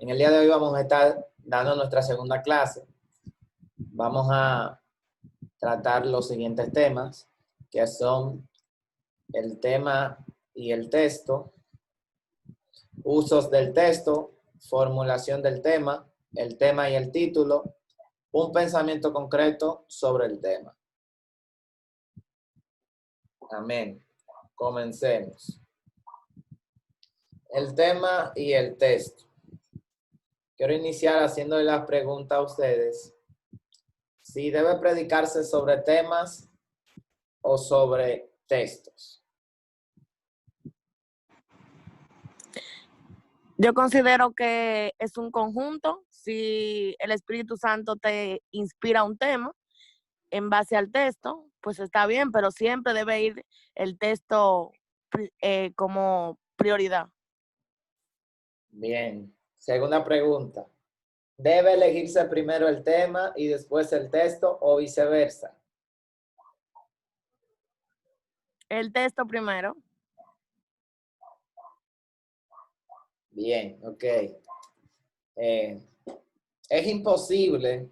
En el día de hoy vamos a estar dando nuestra segunda clase. Vamos a tratar los siguientes temas, que son el tema y el texto, usos del texto, formulación del tema, el tema y el título, un pensamiento concreto sobre el tema. Amén. Comencemos. El tema y el texto. Quiero iniciar haciéndole la pregunta a ustedes si debe predicarse sobre temas o sobre textos. Yo considero que es un conjunto. Si el Espíritu Santo te inspira un tema en base al texto, pues está bien, pero siempre debe ir el texto como prioridad. Bien. Segunda pregunta. ¿Debe elegirse primero el tema y después el texto o viceversa? El texto primero. Bien, ok. Es imposible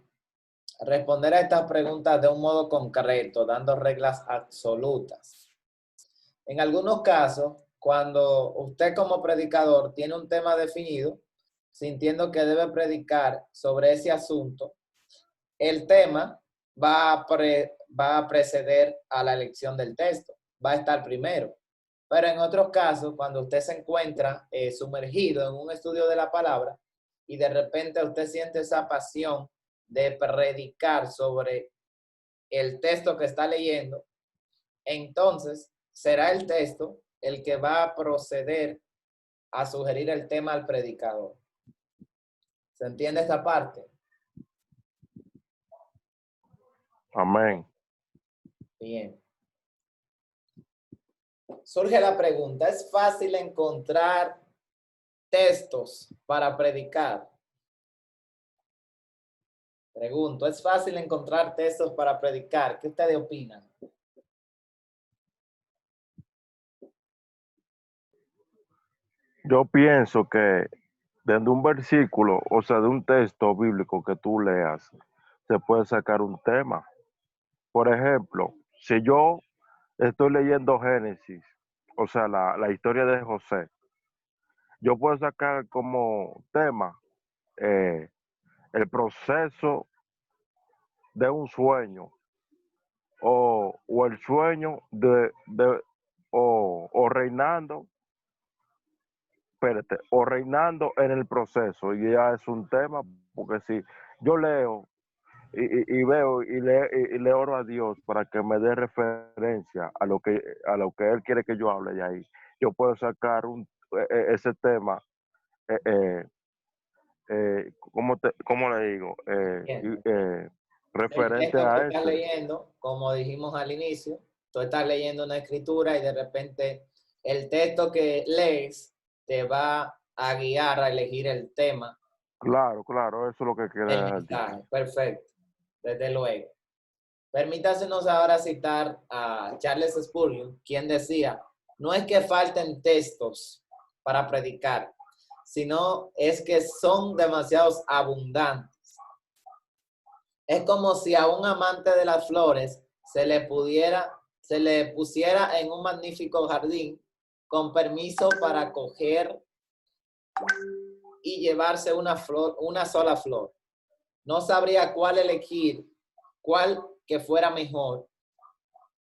responder a estas preguntas de un modo concreto, dando reglas absolutas. En algunos casos, cuando usted como predicador tiene un tema definido, sintiendo que debe predicar sobre ese asunto, el tema va a preceder a la elección del texto, va a estar primero. Pero en otros casos, cuando usted se encuentra sumergido en un estudio de la palabra y de repente usted siente esa pasión de predicar sobre el texto que está leyendo, entonces será el texto el que va a proceder a sugerir el tema al predicador. ¿Se entiende esta parte? Amén. Bien. Surge la pregunta, ¿es fácil encontrar textos para predicar? Pregunto, ¿es fácil encontrar textos para predicar? ¿Qué ustedes opinan? Yo pienso que desde un versículo, o sea, de un texto bíblico que tú leas, se puede sacar un tema. Por ejemplo, si yo estoy leyendo Génesis, o sea, la historia de José, yo puedo sacar como tema eh, el proceso de un sueño o el sueño o reinando, espérate, o reinando en el proceso, y ya es un tema, porque si yo leo y veo y le oro a Dios para que me dé referencia a lo que Él quiere que yo hable de ahí, yo puedo sacar ese tema, eh, eh, ¿cómo le digo? Bien. El Referente texto que a estás ese. leyendo, como dijimos al inicio, tú estás leyendo una escritura y de repente el texto que lees te va a guiar a elegir el tema Claro, claro, eso es lo que del quiere decir. mensaje. Perfecto, desde luego. Permítasenos ahora citar a Charles Spurgeon, quien decía, no es que falten textos para predicar, sino es que son demasiados abundantes. Es como si a un amante de las flores se le pusiera en un magnífico jardín con permiso para coger y llevarse una flor, una sola flor. No sabría cuál elegir, cuál que fuera mejor.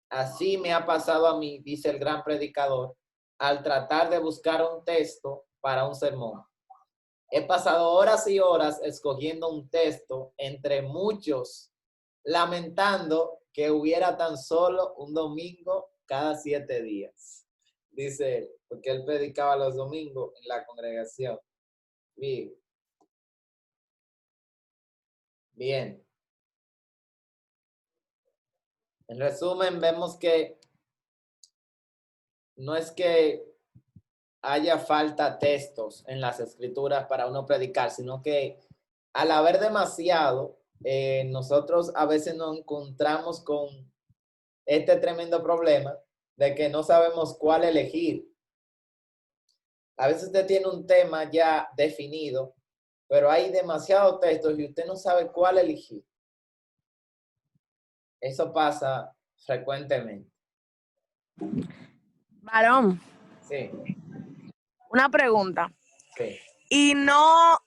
Así me ha pasado a mí, dice el gran predicador, al tratar de buscar un texto para un sermón. He pasado horas y horas escogiendo un texto entre muchos, lamentando que hubiera tan solo un domingo cada 7 días. Dice él, porque él predicaba los domingos en la congregación. Bien. Bien. En resumen, vemos que no es que haya falta textos en las escrituras para uno predicar, sino que al haber demasiado, nosotros a veces nos encontramos con este tremendo problema de que no sabemos cuál elegir. A veces usted tiene un tema ya definido pero hay demasiados textos y usted no sabe cuál elegir. Eso pasa frecuentemente. Varón, Sí, una pregunta. sí. Y no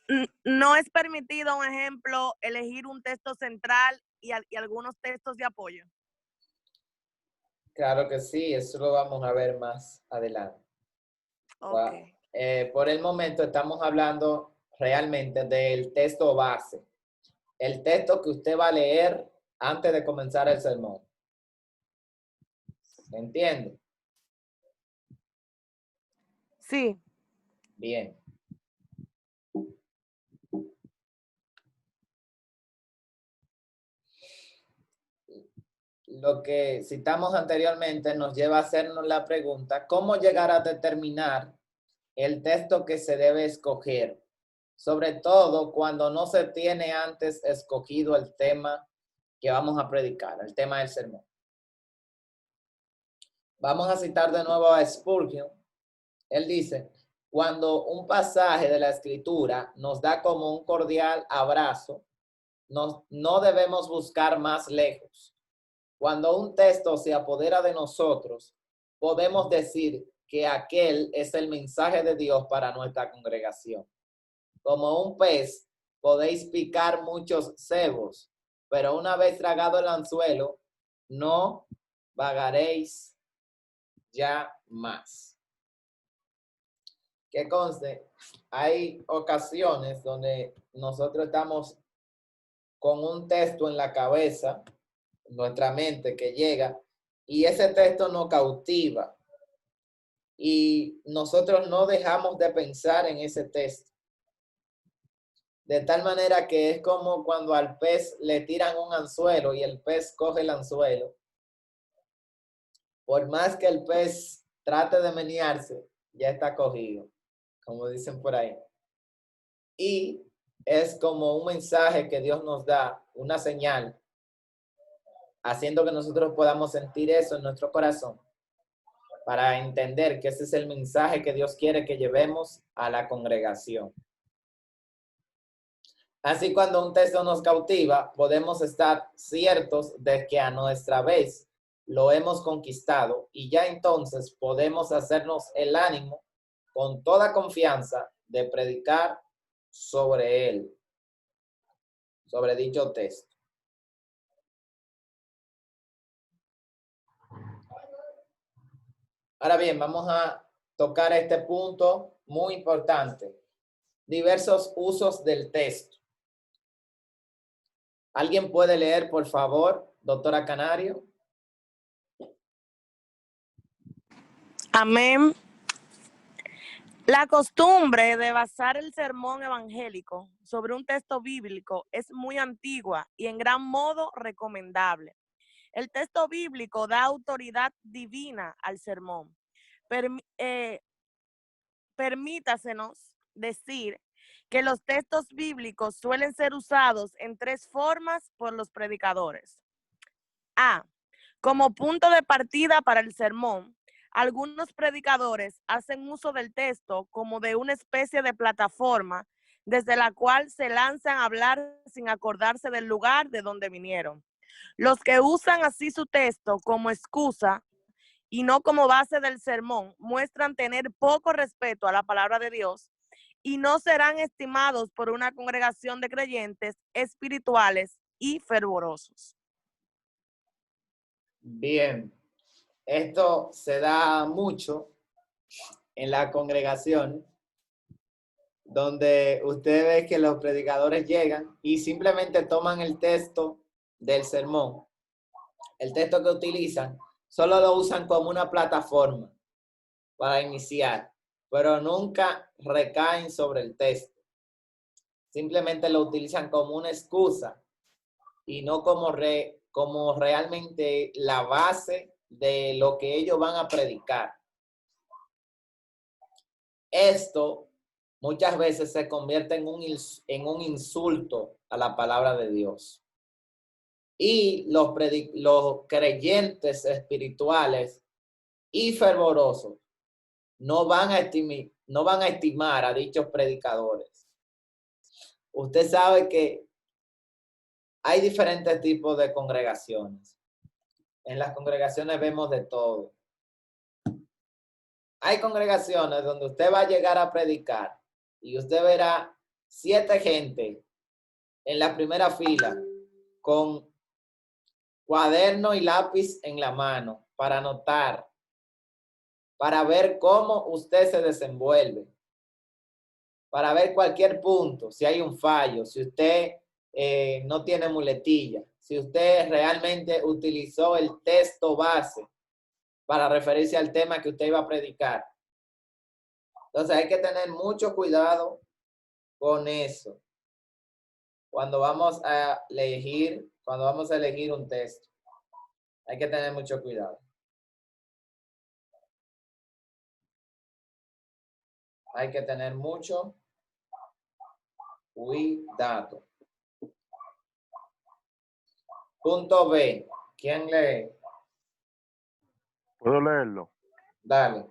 es permitido, un ejemplo, elegir un texto central y algunos textos de apoyo. Claro que sí, eso lo vamos a ver más adelante. Ok. Por el momento estamos hablando realmente del texto base, el texto que usted va a leer antes de comenzar el sermón. ¿Me entiende? Sí. Bien. Lo que citamos anteriormente nos lleva a hacernos la pregunta, ¿cómo llegar a determinar el texto que se debe escoger? Sobre todo cuando no se tiene antes escogido el tema que vamos a predicar, el tema del sermón. Vamos a citar de nuevo a Spurgeon. Él dice, cuando un pasaje de la Escritura nos da como un cordial abrazo, no debemos buscar más lejos. Cuando un texto se apodera de nosotros, podemos decir que aquel es el mensaje de Dios para nuestra congregación. Como un pez, podéis picar muchos cebos, pero una vez tragado el anzuelo, no vagaréis ya más. Que conste, hay ocasiones donde nosotros estamos con un texto en la cabeza, nuestra mente que llega, y ese texto nos cautiva. Y nosotros no dejamos de pensar en ese texto. De tal manera que es como cuando al pez le tiran un anzuelo y el pez coge el anzuelo. Por más que el pez trate de menearse, ya está cogido, como dicen por ahí. Y es como un mensaje que Dios nos da, una señal, haciendo que nosotros podamos sentir eso en nuestro corazón, para entender que ese es el mensaje que Dios quiere que llevemos a la congregación. Así, cuando un texto nos cautiva, podemos estar ciertos de que a nuestra vez lo hemos conquistado y ya entonces podemos hacernos el ánimo con toda confianza de predicar sobre él, sobre dicho texto. Ahora bien, vamos a tocar este punto muy importante. Diversos usos del texto. ¿Alguien puede leer, por favor, doctora Canario? Amén. La costumbre de basar el sermón evangélico sobre un texto bíblico es muy antigua y en gran modo recomendable. El texto bíblico da autoridad divina al sermón. Permítasenos decir que los textos bíblicos suelen ser usados en tres formas por los predicadores. A. Como punto de partida para el sermón, algunos predicadores hacen uso del texto como de una especie de plataforma desde la cual se lanzan a hablar sin acordarse del lugar de donde vinieron. Los que usan así su texto como excusa y no como base del sermón muestran tener poco respeto a la palabra de Dios y no serán estimados por una congregación de creyentes espirituales y fervorosos. Bien, esto se da mucho en la congregación, donde usted ve que los predicadores llegan y simplemente toman el texto del sermón, el texto que utilizan, solo lo usan como una plataforma para iniciar, pero nunca recaen sobre el texto. Simplemente lo utilizan como una excusa y no como realmente la base de lo que ellos van a predicar. Esto muchas veces se convierte en un insulto a la palabra de Dios. Y los creyentes espirituales y fervorosos no van a estimar a dichos predicadores. usted sabe que hay diferentes tipos de congregaciones. En las congregaciones vemos de todo. Hay congregaciones donde usted va a llegar a predicar y usted verá 7 gente en la primera fila con cuaderno y lápiz en la mano para anotar, para ver cómo usted se desenvuelve, para ver cualquier punto, si hay un fallo, si usted no tiene muletilla, si usted realmente utilizó el texto base para referirse al tema que usted iba a predicar. Entonces hay que tener mucho cuidado con eso cuando vamos a elegir un texto. Hay que tener mucho cuidado. Hay que tener mucho cuidado. Punto B. ¿Quién lee? ¿Puedo leerlo? Dale.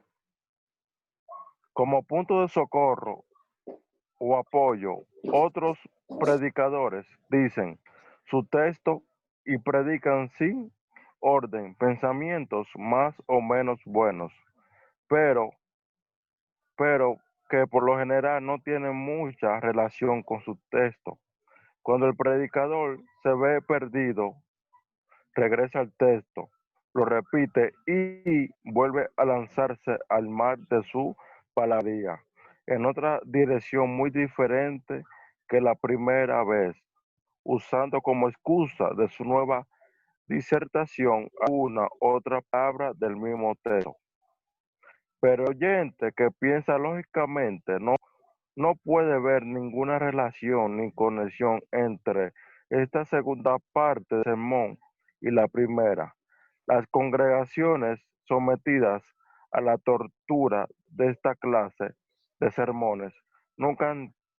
Como punto de socorro o apoyo, otros predicadores dicen su texto y predican sin orden pensamientos más o menos buenos, pero que por lo general no tienen mucha relación con su texto. Cuando el predicador se ve perdido, regresa al texto, lo repite y vuelve a lanzarse al mar de su palabrería, en otra dirección muy diferente que la primera vez, usando como excusa de su nueva disertación una otra palabra del mismo texto. Pero oyente que piensa lógicamente no puede ver ninguna relación ni conexión entre esta segunda parte del sermón y la primera. Las congregaciones sometidas a la tortura de esta clase de sermones nunca,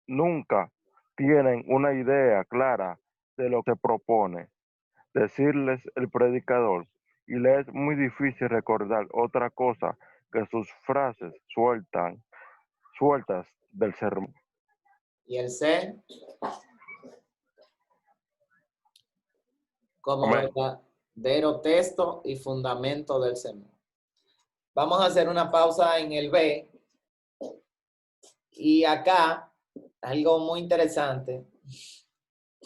nunca tienen una idea clara de lo que propone decirles el predicador, y le es muy difícil recordar otra cosa que sus frases sueltas del sermón. Y el C, como Amén. verdadero texto y fundamento del sermón. Vamos a hacer una pausa en el B. Y acá, algo muy interesante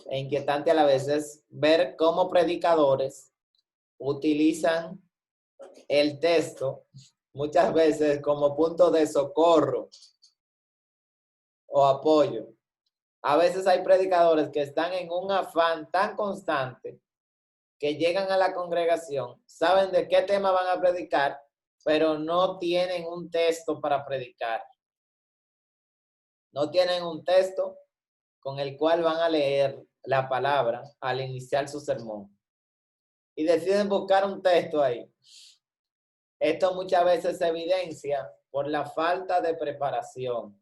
e inquietante a la vez es ver cómo predicadores utilizan el texto muchas veces como punto de socorro o apoyo. A veces hay predicadores que están en un afán tan constante que llegan a la congregación, saben de qué tema van a predicar, pero no tienen un texto para predicar. No tienen un texto con el cual van a leer la palabra al iniciar su sermón. Y deciden buscar un texto ahí. Esto muchas veces se evidencia por la falta de preparación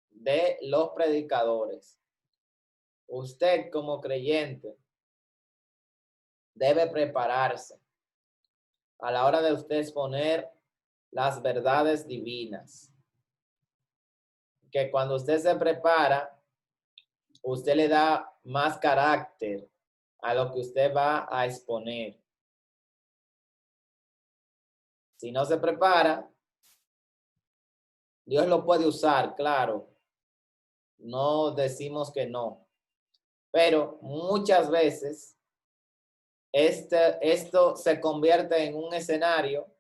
de los predicadores. Usted como creyente debe prepararse a la hora de usted exponer las verdades divinas. Que cuando usted se prepara, usted le da más carácter a lo que usted va a exponer. Si no se prepara, Dios lo puede usar, claro. No decimos que no. Pero muchas veces esto se convierte en un escenario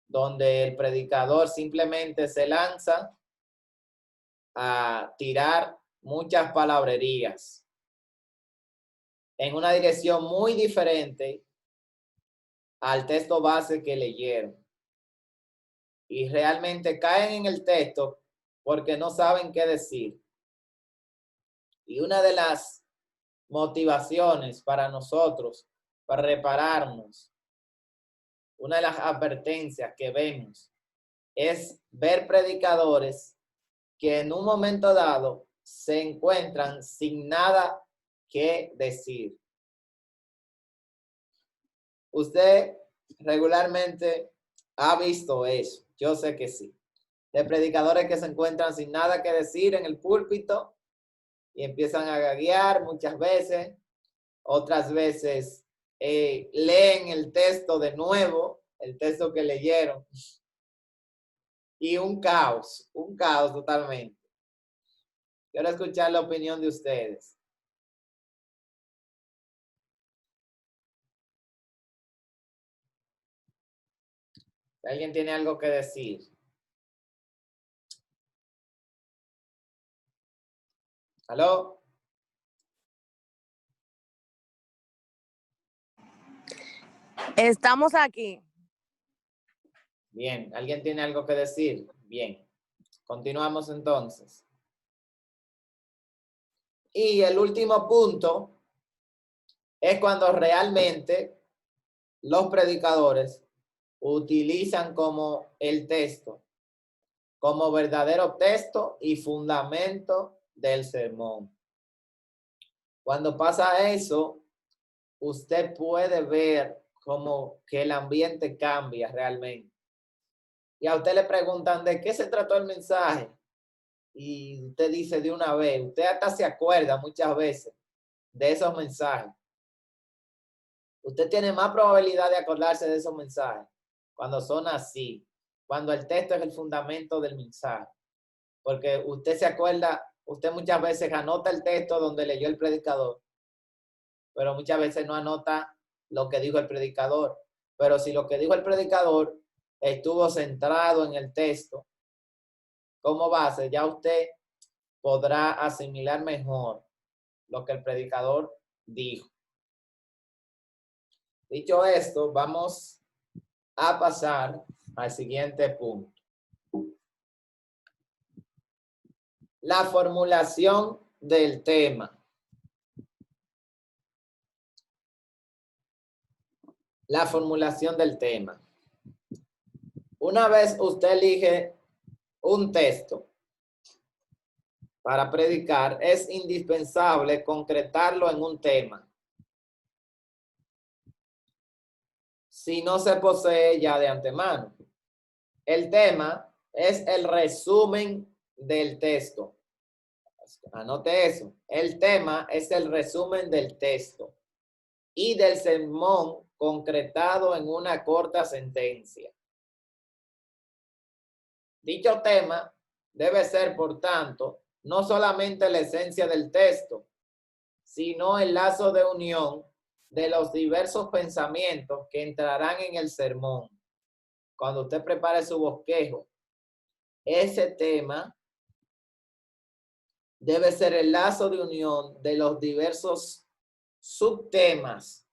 donde el predicador simplemente se lanza a tirar muchas palabrerías en una dirección muy diferente al texto base que leyeron. Y realmente caen en el texto porque no saben qué decir. Y una de las motivaciones para nosotros, para repararnos, una de las advertencias que vemos es ver predicadores que en un momento dado se encuentran sin nada que decir. Usted regularmente ha visto eso, yo sé que sí, de predicadores que se encuentran sin nada que decir en el púlpito y empiezan a gaguear muchas veces. Otras veces leen el texto de nuevo, el texto que leyeron. Y un caos totalmente. Quiero escuchar la opinión de ustedes. ¿Alguien tiene algo que decir? ¿Aló? Estamos aquí. Bien, ¿alguien tiene algo que decir? Bien, continuamos entonces. Y el último punto es cuando realmente los predicadores utilizan como el texto, como verdadero texto y fundamento del sermón. Cuando pasa eso, usted puede ver como que el ambiente cambia realmente. Y a usted le preguntan de qué se trató el mensaje. Y usted dice de una vez, usted hasta se acuerda muchas veces de esos mensajes. Usted tiene más probabilidad de acordarse de esos mensajes cuando son así, cuando el texto es el fundamento del mensaje. Porque usted se acuerda, usted muchas veces anota el texto donde leyó el predicador, pero muchas veces no anota lo que dijo el predicador. Pero si lo que dijo el predicador estuvo centrado en el texto como base, ya usted podrá asimilar mejor lo que el predicador dijo. Dicho esto, vamos a pasar al siguiente punto. La formulación del tema. La formulación del tema. Una vez usted elige un texto para predicar, es indispensable concretarlo en un tema. Si no se posee ya de antemano. El tema es el resumen del texto. Anote eso. El tema es el resumen del texto y del sermón concretado en una corta sentencia. Dicho tema debe ser, por tanto, no solamente la esencia del texto, sino el lazo de unión de los diversos pensamientos que entrarán en el sermón. Cuando usted prepare su bosquejo, ese tema debe ser el lazo de unión de los diversos subtemas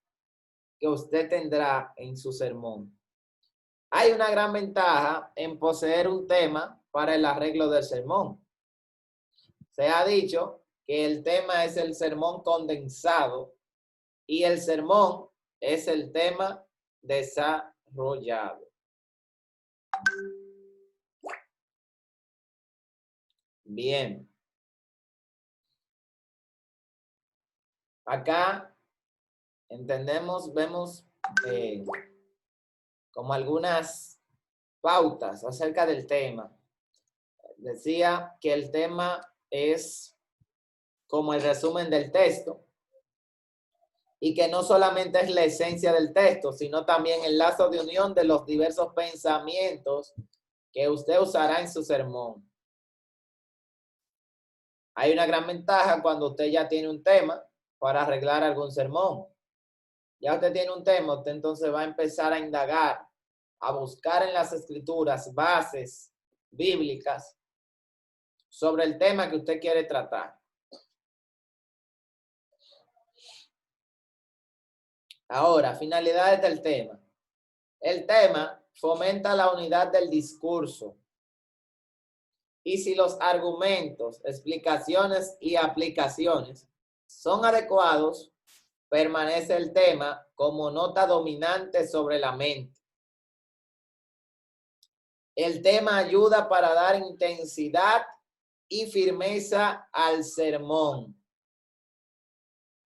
que usted tendrá en su sermón. Hay una gran ventaja en poseer un tema para el arreglo del sermón. Se ha dicho que el tema es el sermón condensado y el sermón es el tema desarrollado. Bien. Acá entendemos, vemos como algunas pautas acerca del tema. Decía que el tema es como el resumen del texto y que no solamente es la esencia del texto, sino también el lazo de unión de los diversos pensamientos que usted usará en su sermón. Hay una gran ventaja cuando usted ya tiene un tema para arreglar algún sermón. Ya usted tiene un tema, usted entonces va a empezar a indagar, a buscar en las escrituras bases bíblicas sobre el tema que usted quiere tratar. Ahora, finalidades del tema. El tema fomenta la unidad del discurso. Y si los argumentos, explicaciones y aplicaciones son adecuados, permanece el tema como nota dominante sobre la mente. El tema ayuda para dar intensidad y firmeza al sermón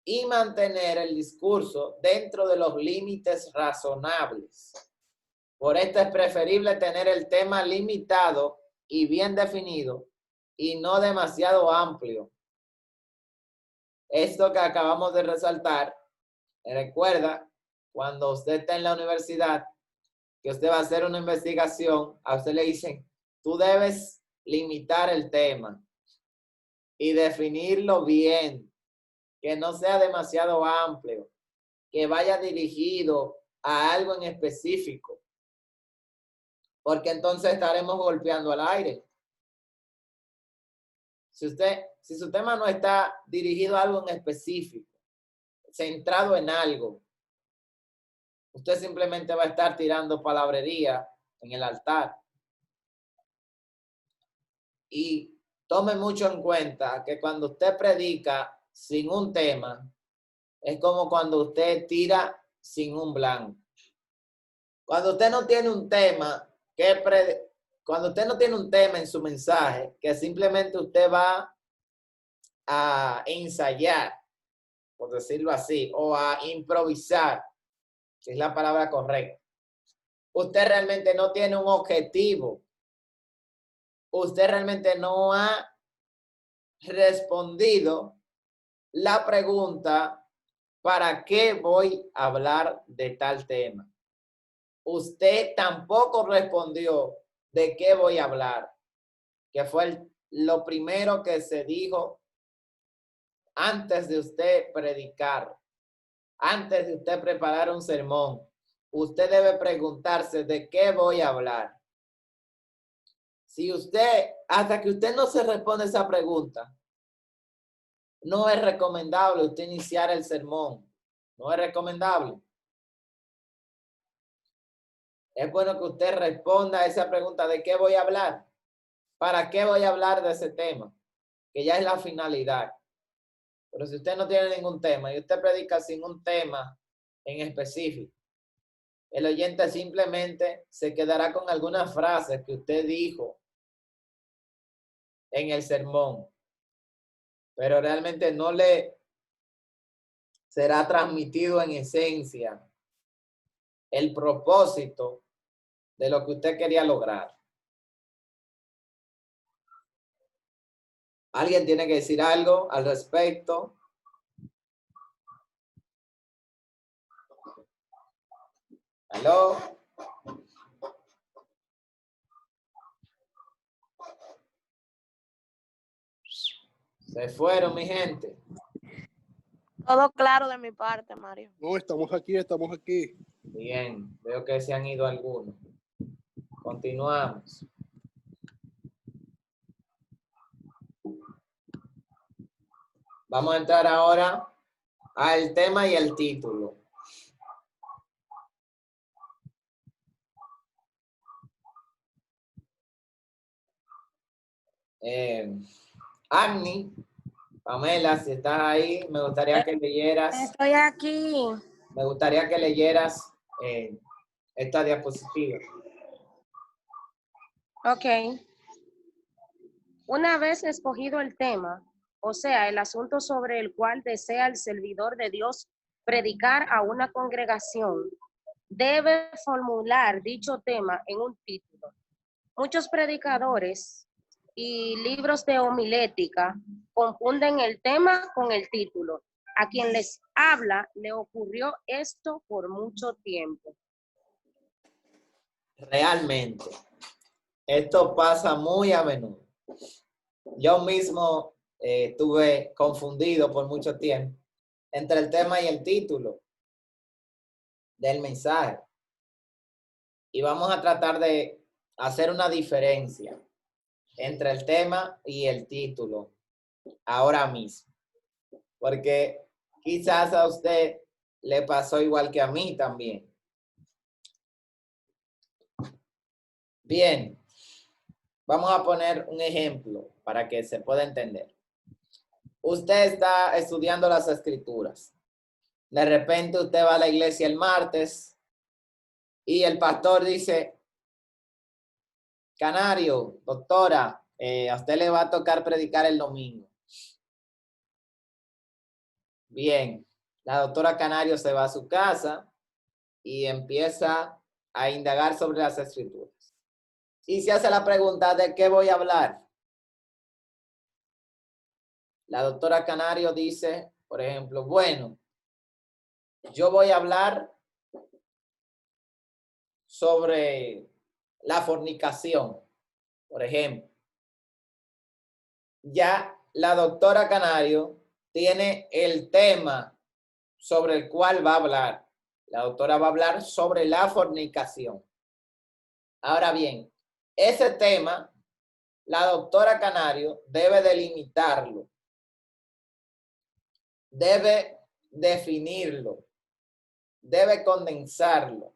y mantener el discurso dentro de los límites razonables. Por esto es preferible tener el tema limitado y bien definido y no demasiado amplio. esto que acabamos de resaltar, recuerda, cuando usted está en la universidad, que usted va a hacer una investigación, a usted le dicen, tú debes limitar el tema y definirlo bien, que no sea demasiado amplio, que vaya dirigido a algo en específico, porque entonces estaremos golpeando al aire. Si su tema no está dirigido a algo en específico, centrado en algo, usted simplemente va a estar tirando palabrería en el altar. Y tome mucho en cuenta que cuando usted predica sin un tema, es como cuando usted tira sin un blanco. Cuando usted no tiene un tema, cuando usted no tiene un tema en su mensaje, que simplemente usted va a ensayar, por decirlo así, o a improvisar, que es la palabra correcta. Usted realmente no tiene un objetivo. Usted realmente no ha respondido la pregunta, ¿para qué voy a hablar de tal tema? Usted tampoco respondió de qué voy a hablar, que fue lo primero que se dijo antes de usted predicar, antes de usted preparar un sermón. Usted debe preguntarse de qué voy a hablar. Si usted, hasta que usted no se responde esa pregunta, no es recomendable usted iniciar el sermón. No es recomendable. Es bueno que usted responda a esa pregunta de qué voy a hablar. ¿Para qué voy a hablar de ese tema? Que ya es la finalidad. Pero si usted no tiene ningún tema y usted predica sin un tema en específico, el oyente simplemente se quedará con algunas frases que usted dijo en el sermón, pero realmente no le será transmitido en esencia el propósito de lo que usted quería lograr. ¿Alguien tiene que decir algo al respecto? ¿Aló? Se fueron, mi gente. Todo claro de mi parte, Mario. No, estamos aquí, estamos aquí. Bien, veo que se han ido algunos. Continuamos. Vamos a entrar ahora al tema y el título. Agni, Pamela, si estás ahí, me gustaría que leyeras. Estoy aquí. Me gustaría que leyeras esta diapositiva. Ok. Una vez escogido el tema, o sea, el asunto sobre el cual desea el servidor de Dios predicar a una congregación, debe formular dicho tema en un título. Muchos predicadores y libros de homilética confunden el tema con el título. A quien les habla le ocurrió esto por mucho tiempo. Realmente, esto pasa muy a menudo. Yo mismo estuve confundido por mucho tiempo entre el tema y el título del mensaje. Y vamos a tratar de hacer una diferencia entre el tema y el título ahora mismo. Porque quizás a usted le pasó igual que a mí también. Bien, vamos a poner un ejemplo para que se pueda entender. Usted está estudiando las escrituras. De repente usted va a la iglesia el martes y el pastor dice, Canario, doctora, a usted le va a tocar predicar el domingo. Bien, la doctora Canario se va a su casa y empieza a indagar sobre las escrituras. Y se hace la pregunta, ¿de qué voy a hablar? La doctora Canario dice, Por ejemplo, bueno, yo voy a hablar sobre la fornicación, por ejemplo. Ya la doctora Canario tiene el tema sobre el cual va a hablar. La doctora va a hablar sobre la fornicación. Ahora bien, ese tema, la doctora Canario debe delimitarlo, debe definirlo, debe condensarlo,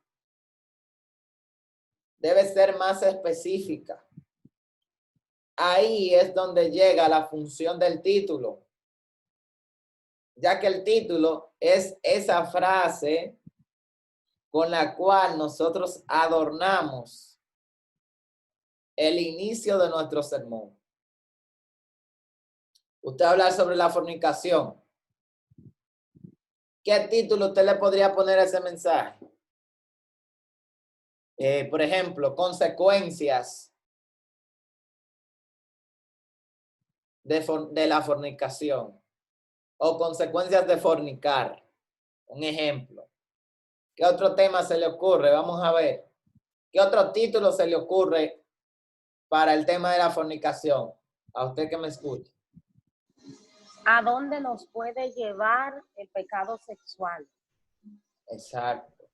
debe ser más específica. Ahí es donde llega la función del título, ya que el título es esa frase con la cual nosotros adornamos el inicio de nuestro sermón. Usted habla sobre la fornicación. ¿Qué título usted le podría poner a ese mensaje? Por ejemplo, consecuencias de la fornicación o consecuencias de fornicar. Un ejemplo. ¿Qué otro tema se le ocurre? Vamos a ver. ¿Qué otro título se le ocurre para el tema de la fornicación? A usted que me escuche. ¿A dónde nos puede llevar el pecado sexual? Exacto.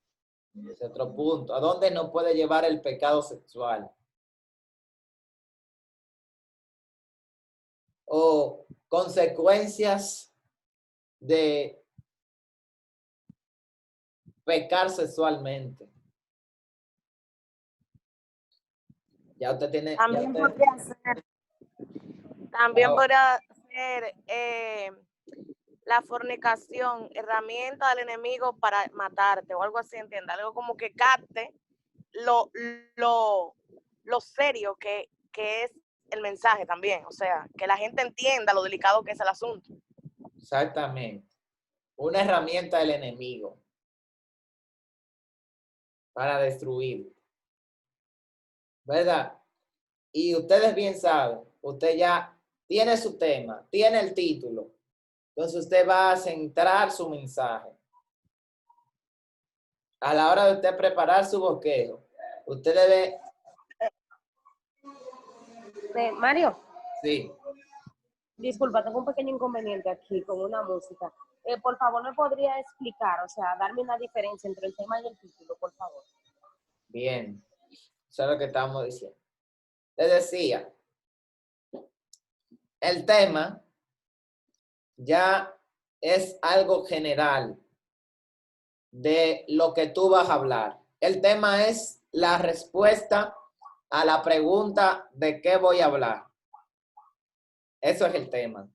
Es otro punto. ¿A dónde nos puede llevar el pecado sexual? O consecuencias de pecar sexualmente. Ya usted tiene... También ya usted, podría ser, también oh, podría ser la fornicación, herramienta del enemigo para matarte o algo así, ¿entiendes? Algo como que capte lo, lo, lo serio que es el mensaje también, o sea, que la gente entienda lo delicado que es el asunto. exactamente. Una herramienta del enemigo para destruir. ¿Verdad? Y ustedes bien saben, usted ya tiene su tema, tiene el título. Entonces usted va a centrar su mensaje. A la hora de usted preparar su bosquejo, usted debe... Mario, Sí, disculpa, tengo un pequeño inconveniente aquí con una música. Por favor, ¿me podría explicar, o sea, darme una diferencia entre el tema y el título, por favor? bien. Eso es lo que estamos diciendo. Les decía, el tema ya es algo general de lo que tú vas a hablar. El tema es la respuesta a la pregunta de qué voy a hablar. Eso es el tema.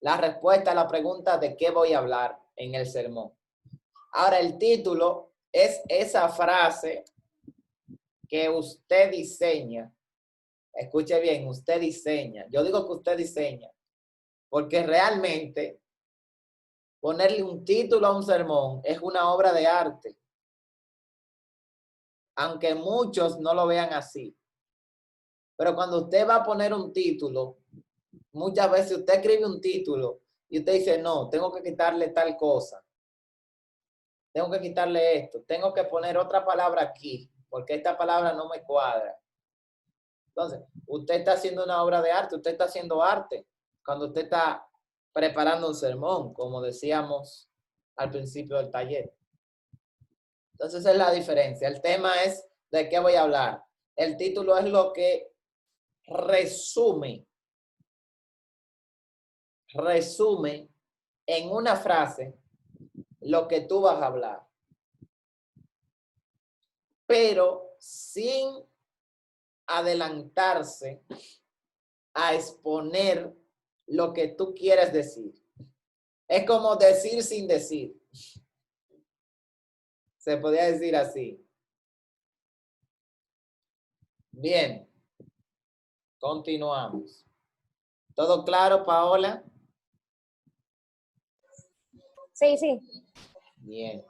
La respuesta a la pregunta de qué voy a hablar en el sermón. Ahora, el título es esa frase que usted diseña. Escuche bien, usted diseña. Yo digo que usted diseña, porque realmente ponerle un título a un sermón es una obra de arte, aunque muchos no lo vean así. Pero cuando usted va a poner un título, muchas veces usted escribe un título y usted dice, no, tengo que quitarle tal cosa, tengo que quitarle esto, tengo que poner otra palabra aquí, porque esta palabra no me cuadra. Entonces, usted está haciendo una obra de arte, usted está haciendo arte cuando usted está preparando un sermón, como decíamos al principio del taller. Entonces, esa es la diferencia. El tema es de qué voy a hablar. El título es lo que resume en una frase lo que tú vas a hablar, pero sin adelantarse a exponer lo que tú quieres decir. Es como decir sin decir. Se podría decir así. Bien, continuamos. ¿Todo claro, Paola? Sí, sí. Bien.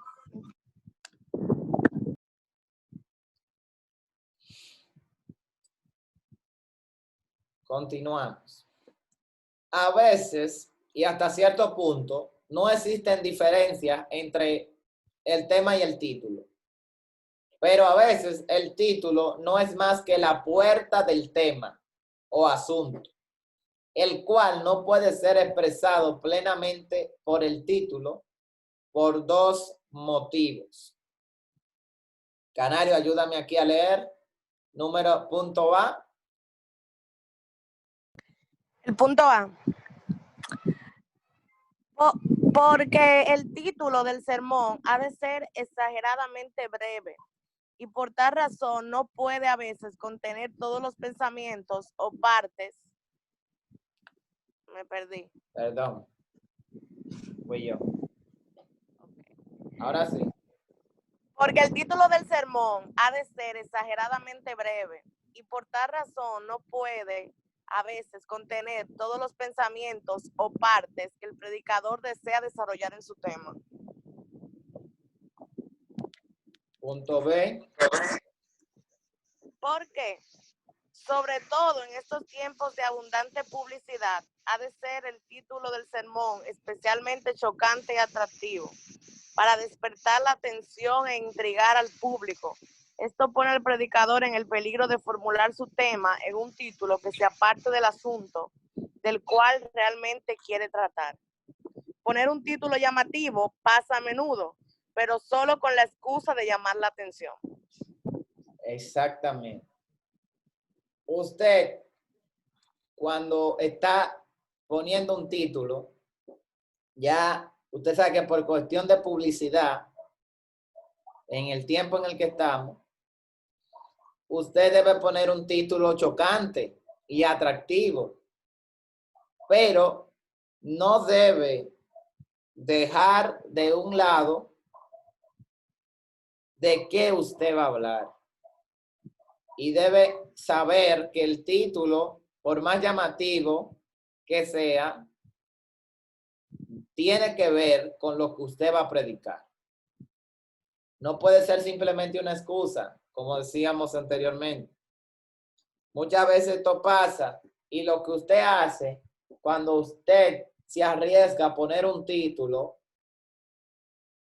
Continuamos. A veces, y hasta cierto punto, no existen diferencias entre el tema y el título. Pero a veces el título no es más que la puerta del tema o asunto, el cual no puede ser expresado plenamente por el título por dos motivos. Canario, ayúdame aquí a leer. Punto A. El punto A. Porque el título del sermón ha de ser exageradamente breve y por tal razón no puede a veces contener todos los pensamientos o partes. Me perdí. Perdón. Fui yo. Ahora sí. Porque el título del sermón ha de ser exageradamente breve y por tal razón no puede a veces contener todos los pensamientos o partes que el predicador desea desarrollar en su tema. Punto B. Porque, sobre todo en estos tiempos de abundante publicidad, ha de ser el título del sermón especialmente chocante y atractivo para despertar la atención e intrigar al público. Esto pone al predicador en el peligro de formular su tema en un título que se aparte del asunto del cual realmente quiere tratar. Poner un título llamativo pasa a menudo, pero solo con la excusa de llamar la atención. Exactamente. Usted, cuando está poniendo un título, ya usted sabe que por cuestión de publicidad, en el tiempo en el que estamos, usted debe poner un título chocante y atractivo, pero no debe dejar de un lado de qué usted va a hablar. Y debe saber que el título, por más llamativo que sea, tiene que ver con lo que usted va a predicar. No puede ser simplemente una excusa, como decíamos anteriormente. Muchas veces esto pasa y lo que usted hace cuando usted se arriesga a poner un título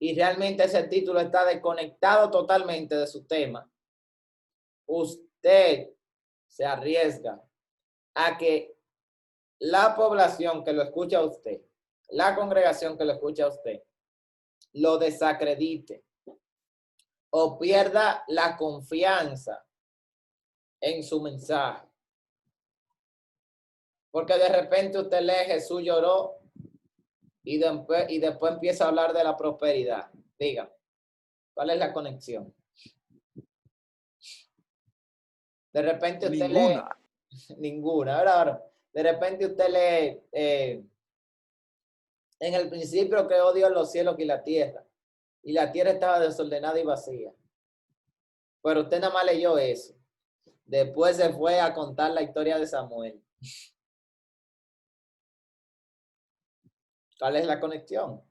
y realmente ese título está desconectado totalmente de su tema, usted se arriesga a que la población que lo escucha a usted, la congregación que lo escucha a usted, lo desacredite o pierda la confianza en su mensaje. Porque de repente usted lee Jesús lloró y después empieza a hablar de la prosperidad. Dígame, ¿cuál es la conexión? De repente usted Ninguna. lee ninguna. Ahora, de repente usted lee en el principio creó Dios los cielos y la tierra estaba desordenada y vacía. Pero usted nada más leyó eso. Después se fue a contar la historia de Samuel. ¿Cuál es la conexión?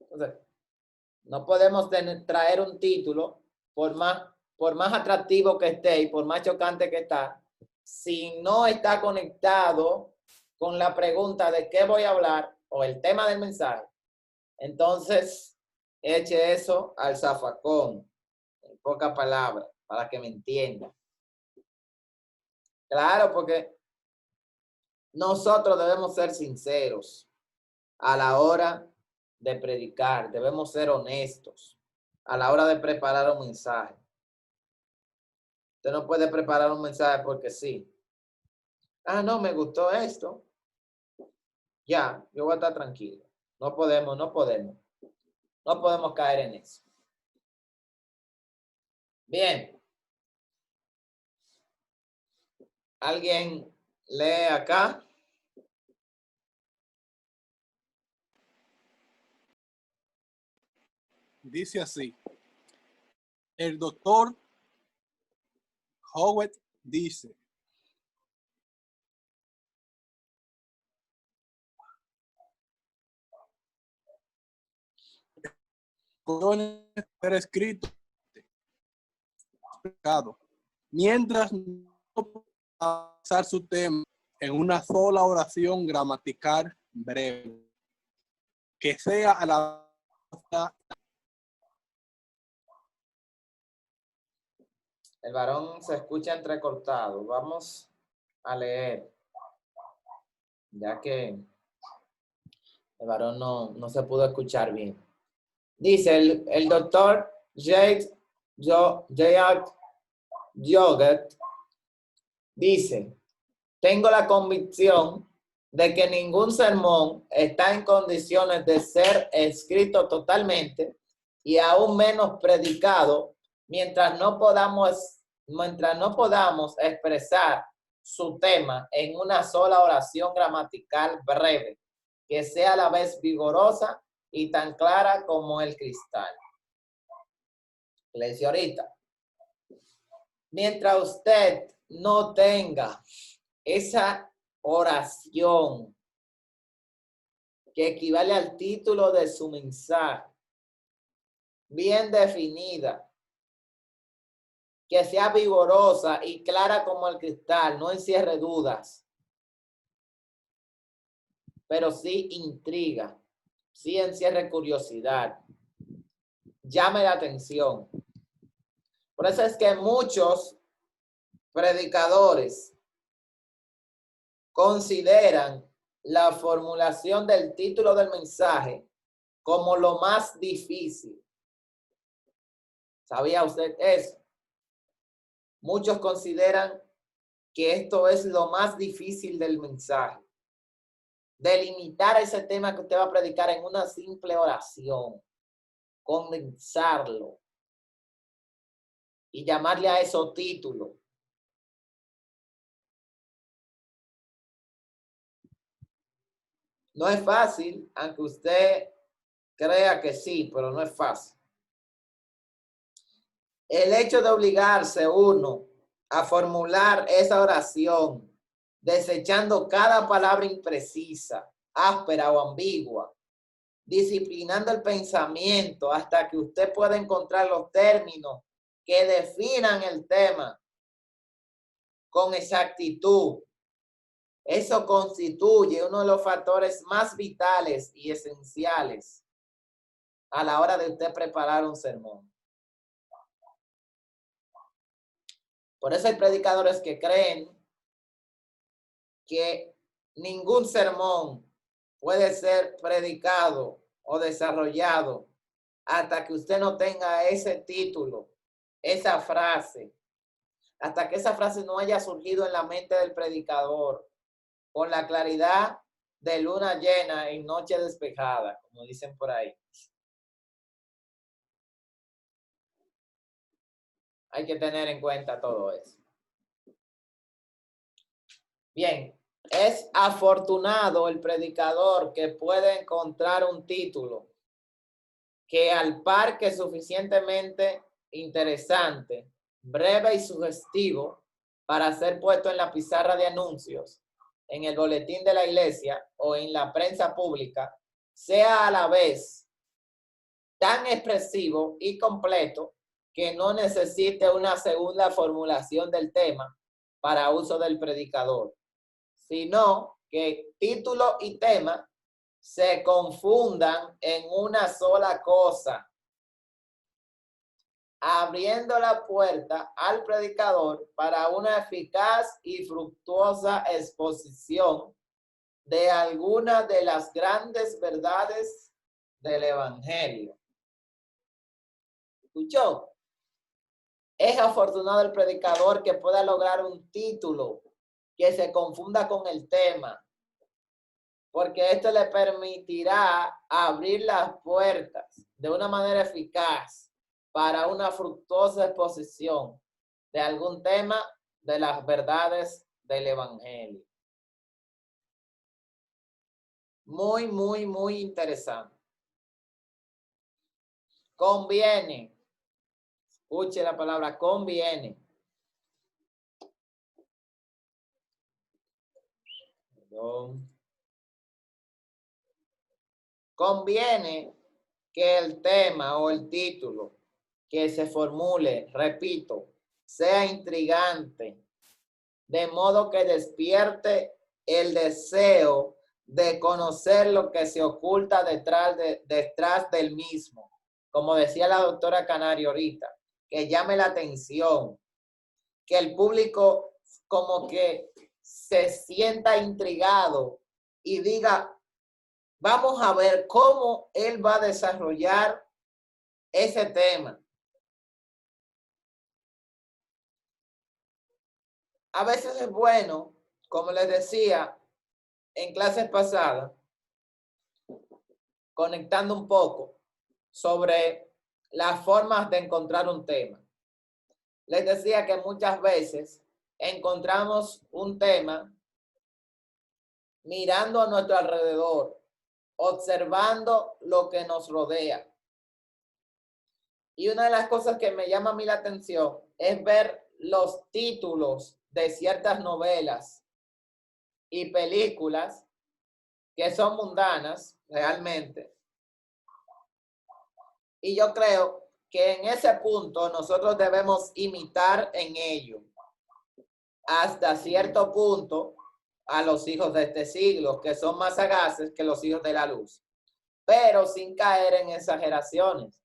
Entonces, no podemos traer un título, por más atractivo que esté y por más chocante que está, si no está conectado con la pregunta de qué voy a hablar o el tema del mensaje. Entonces, eche eso al zafacón, en pocas palabras, para que me entiendan. Claro, porque nosotros debemos ser sinceros a la hora de predicar, debemos ser honestos a la hora de preparar un mensaje. Usted no puede preparar un mensaje porque sí. Ah, no, me gustó esto. Ya, yo voy a estar tranquilo. No podemos caer en eso. Bien. ¿Alguien lee acá? Dice así. El doctor Howard dice. Ser escrito mientras no puede pasar su tema en una sola oración gramatical breve. que sea a la... El varón se escucha entrecortado. Vamos a leer, ya que el varón no se pudo escuchar bien. Dice el doctor J.R. Joget, dice, tengo la convicción de que ningún sermón está en condiciones de ser escrito totalmente y aún menos predicado mientras no podamos expresar su tema en una sola oración gramatical breve, que sea a la vez vigorosa y tan clara como el cristal. Le decía ahorita, mientras usted no tenga esa oración que equivale al título de su mensaje, bien definida, que sea vigorosa y clara como el cristal, no encierre dudas, pero sí intriga, sí encierre curiosidad, llame la atención. Por eso es que muchos predicadores consideran la formulación del título del mensaje como lo más difícil. ¿Sabía usted eso? Muchos consideran que esto es lo más difícil del mensaje. Delimitar ese tema que usted va a predicar en una simple oración, condensarlo y llamarle a eso título. No es fácil, aunque usted crea que sí, pero no es fácil. El hecho de obligarse uno a formular esa oración, desechando cada palabra imprecisa, áspera o ambigua, disciplinando el pensamiento hasta que usted pueda encontrar los términos que definan el tema con exactitud. Eso constituye uno de los factores más vitales y esenciales a la hora de usted preparar un sermón. Por eso hay predicadores que creen que ningún sermón puede ser predicado o desarrollado hasta que usted no tenga ese título, esa frase, hasta que esa frase no haya surgido en la mente del predicador con la claridad de luna llena en noche despejada, como dicen por ahí. Hay que tener en cuenta todo eso. Bien, es afortunado el predicador que puede encontrar un título que al par que es suficientemente interesante, breve y sugestivo para ser puesto en la pizarra de anuncios, en el boletín de la iglesia o en la prensa pública, sea a la vez tan expresivo y completo que no necesite una segunda formulación del tema para uso del predicador, sino que título y tema se confundan en una sola cosa, abriendo la puerta al predicador para una eficaz y fructuosa exposición de algunas de las grandes verdades del Evangelio. ¿Escuchó? Es afortunado el predicador que pueda lograr un título que se confunda con el tema, porque esto le permitirá abrir las puertas de una manera eficaz para una fructuosa exposición de algún tema de las verdades del Evangelio. Muy, muy, muy interesante. Conviene. Escuche la palabra conviene. Perdón. Conviene que el tema o el título que se formule, repito, sea intrigante, de modo que despierte el deseo de conocer lo que se oculta detrás del mismo. Como decía la doctora Canario ahorita, que llame la atención, que el público como que se sienta intrigado y diga, vamos a ver cómo él va a desarrollar ese tema. A veces es bueno, como les decía en clases pasadas, conectando un poco sobre las formas de encontrar un tema. Les decía que muchas veces encontramos un tema mirando a nuestro alrededor, observando lo que nos rodea. Y una de las cosas que me llama a mí la atención es ver los títulos de ciertas novelas y películas que son mundanas realmente. Y yo creo que en ese punto nosotros debemos imitar en ello hasta cierto punto a los hijos de este siglo, que son más sagaces que los hijos de la luz, pero sin caer en exageraciones.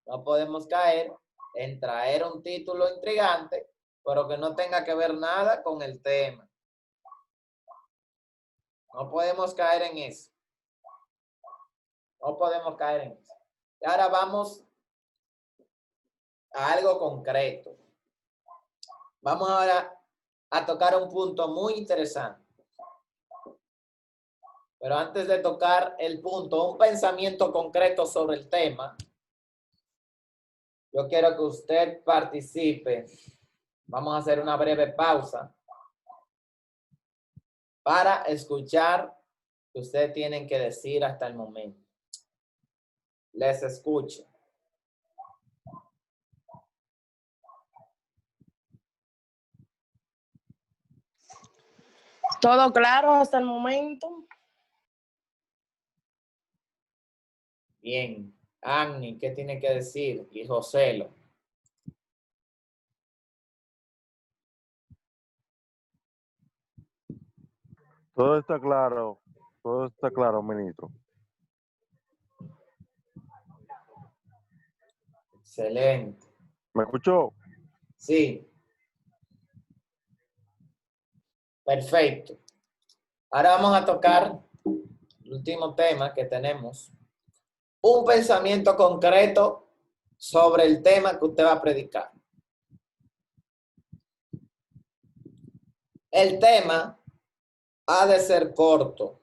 No podemos caer en traer un título intrigante, pero que no tenga que ver nada con el tema. No podemos caer en eso. No podemos caer en eso. Y ahora vamos a algo concreto. Vamos ahora a tocar un punto muy interesante. Pero antes de tocar el punto, un pensamiento concreto sobre el tema, yo quiero que usted participe. Vamos a hacer una breve pausa para escuchar lo que ustedes tienen que decir hasta el momento. Les escucho. ¿Todo claro hasta el momento? Bien. Agni, ¿qué tiene que decir? Y Joselo. Todo está claro, ministro. Excelente. ¿Me escuchó? Sí. Perfecto. Ahora vamos a tocar el último tema que tenemos. Un pensamiento concreto sobre el tema que usted va a predicar. El tema ha de ser corto,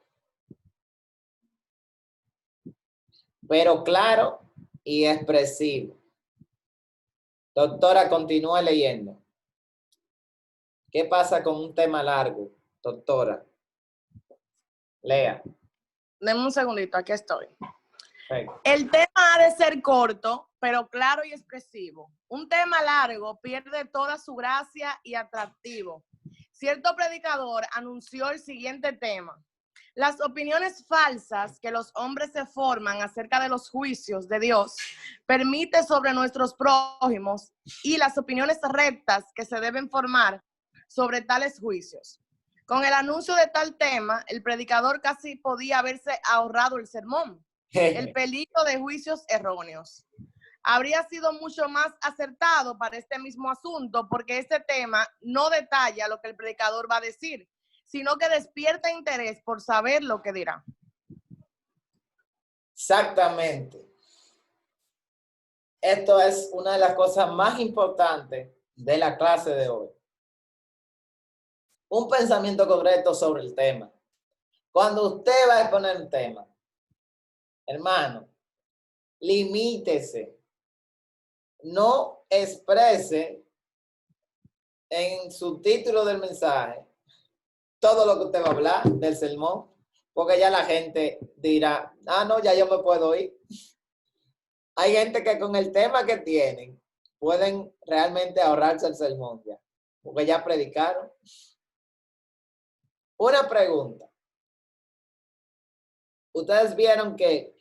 pero claro y expresivo. Doctora, continúe leyendo. ¿Qué pasa con un tema largo, doctora? Lea. Deme un segundito, aquí estoy. Perfecto. El tema ha de ser corto, pero claro y expresivo. Un tema largo pierde toda su gracia y atractivo. Cierto predicador anunció el siguiente tema: las opiniones falsas que los hombres se forman acerca de los juicios de Dios permite sobre nuestros prójimos y las opiniones rectas que se deben formar sobre tales juicios. Con el anuncio de tal tema, el predicador casi podía haberse ahorrado el sermón. El peligro de juicios erróneos. Habría sido mucho más acertado para este mismo asunto porque este tema no detalla lo que el predicador va a decir, sino que despierta interés por saber lo que dirá. Exactamente. Esto es una de las cosas más importantes de la clase de hoy. Un pensamiento concreto sobre el tema. Cuando usted va a exponer un tema, hermano, limítese. No exprese en su título del mensaje todo lo que usted va a hablar del sermón, porque ya la gente dirá, ah, no, ya yo me puedo ir. Hay gente que con el tema que tienen pueden realmente ahorrarse el sermón ya, porque ya predicaron. Una pregunta. Ustedes vieron que